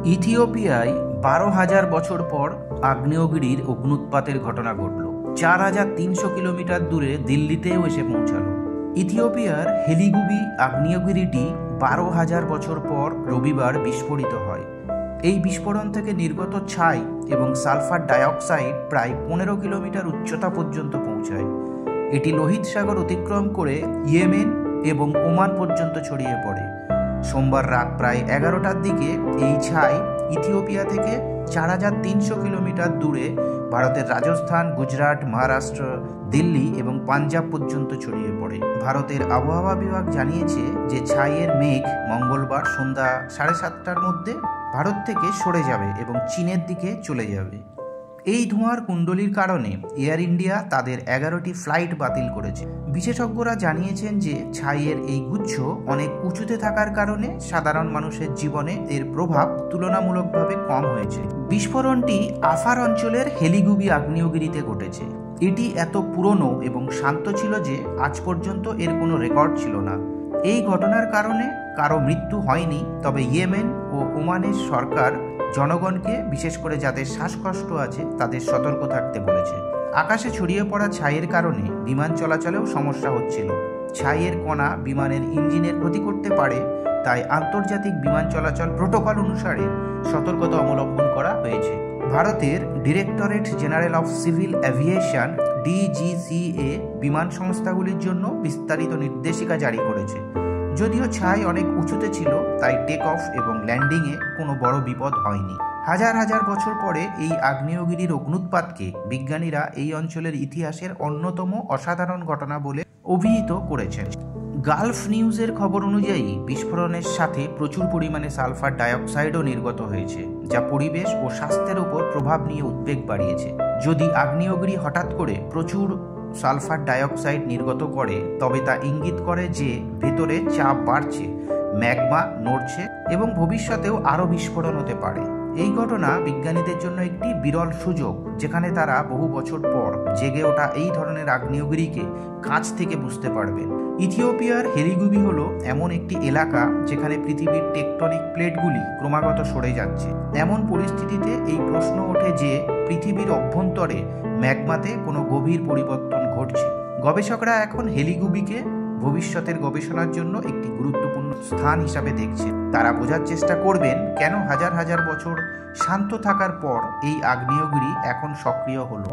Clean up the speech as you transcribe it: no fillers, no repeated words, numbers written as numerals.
ইথিওপিয়ায় 12,000 বছর পর আগ্নেয়গিরির অগ্ন্যুৎপাতের ঘটনা ঘটল। 4,300 কিলোমিটার দূরে দিল্লিতেও এসে পৌঁছালো। ইথিওপিয়ার হেলিগুবি আগ্নেয়গিরিটি 12,000 বছর পর রবিবার বিস্ফোরিত হয়। এই বিস্ফোরণ থেকে নির্গত ছাই এবং সালফার ডাইঅক্সাইড প্রায় 15 কিলোমিটার উচ্চতা পর্যন্ত পৌঁছায়। এটি লোহিত সাগর অতিক্রম করে ইয়েমেন এবং ওমান পর্যন্ত ছড়িয়ে পড়ে। সোমবার রাত প্রায় 11টার দিকে এই ছাই ইথিওপিয়া থেকে 4,300 কিলোমিটার দূরে ভারতের রাজস্থান, গুজরাট, মহারাষ্ট্র, দিল্লি এবং পাঞ্জাব পর্যন্ত ছড়িয়ে পড়ে। ভারতের আবহাওয়া বিভাগ জানিয়েছে যে ছাইয়ের মেঘ মঙ্গলবার সন্ধ্যা 7:30টার মধ্যে ভারত থেকে সরে যাবে এবং চীনের দিকে চলে যাবে। এই ধোঁয়ার কুণ্ডলীর কারণে এয়ার ইন্ডিয়া তাদের 11টি ফ্লাইট বাতিল করেছে। বিশেষজ্ঞরা জানিয়েছেন যে ছাইয়ের এই গুচ্ছ অনেক উঁচুতে থাকার কারণে সাধারণ মানুষের জীবনে এর প্রভাব তুলনামূলকভাবে কম হয়েছে। বিস্ফোরণটি আফার অঞ্চলের হেলিগুবি আগ্নেয়গিরিতে ঘটেছে। এটি এত পুরনো এবং শান্ত ছিল যে আজ পর্যন্ত এর কোনো রেকর্ড ছিল না। এই ঘটনার কারণে কারো মৃত্যু হয়নি, তবে ইয়েমেন ও ওমানের সরকার জনগণকে, বিশেষ করে যাদের শ্বাসকষ্ট আছে, তাদের সতর্ক থাকতে বলেছে। আকাশে ছড়িয়ে পড়া ছাইয়ের কারণে বিমান চলাচলেও সমস্যা হচ্ছিল। ছাইয়ের কণা বিমানের ইঞ্জিনের ক্ষতি করতে পারে, তাই আন্তর্জাতিক বিমান চলাচল প্রোটোকল অনুসারে সতর্কতা অবলম্বন করা হয়েছে। ভারতের directorate general of civil aviation DGCA বিমান সংস্থাগুলির জন্য বিস্তারিত নির্দেশিকা জারি করেছে। যদিও ছাই অনেক উঁচুতে ছিল, তাই টেক অফ এবং ল্যান্ডিংয়ে কোনো বড় বিপদ হয়নি। হাজার হাজার বছর পরে এই আগ্নেয়গিরির অগ্ন্যুৎপাতকে বিজ্ঞানীরা এই অঞ্চলের ইতিহাসের অন্যতম অসাধারণ ঘটনা বলে অভিহিত করেছেন। গালফ নিউজের খবর অনুযায়ী বিস্ফোরণের সাথে প্রচুর পরিমাণে সালফার ডাইঅক্সাইডও নির্গত হয়েছে, যা পরিবেশ ও স্বাস্থ্যের উপর প্রভাব নিয়ে উদ্বেগ বাড়িয়েছে। যদি আগ্নেয়গিরি হঠাৎ করে প্রচুর সালফার ডাইঅক্সাইড নির্গত করে, তবে তা ইঙ্গিত করে যে ভেতরে চাপ বাড়ছে, ম্যাগমা নড়ছে এবং ভবিষ্যতেও আরও বিস্ফোরণ হতে পারে। এই ঘটনা বিজ্ঞানীদের জন্য একটি বিরল সুযোগ, যেখানে তারা বহু বছর পর জেগে ওঠা এই ধরনের আগ্নেয়গিরিকে কাছ থেকে বুঝতে পারবেন। ইথিওপিয়ার হেলিগুবি হলো এমন একটি এলাকা যেখানে পৃথিবীর টেকটনিক প্লেটগুলি ক্রমাগত সরে যাচ্ছে। এমন পরিস্থিতিতে এই প্রশ্ন ওঠে যে পৃথিবীর অভ্যন্তরে ম্যাগমাতে কোনো গভীর পরিবর্তন ঘটছে। গবেষকরা এখন হেলিগুবিকে ভবিষ্যতের গবেষণার জন্য একটি গুরুত্বপূর্ণ স্থান হিসাবে দেখছে। তারা বোঝার চেষ্টা করবেন কেন হাজার হাজার বছর শান্ত থাকার পর এই আগ্নেয়গিরি এখন সক্রিয় হলো।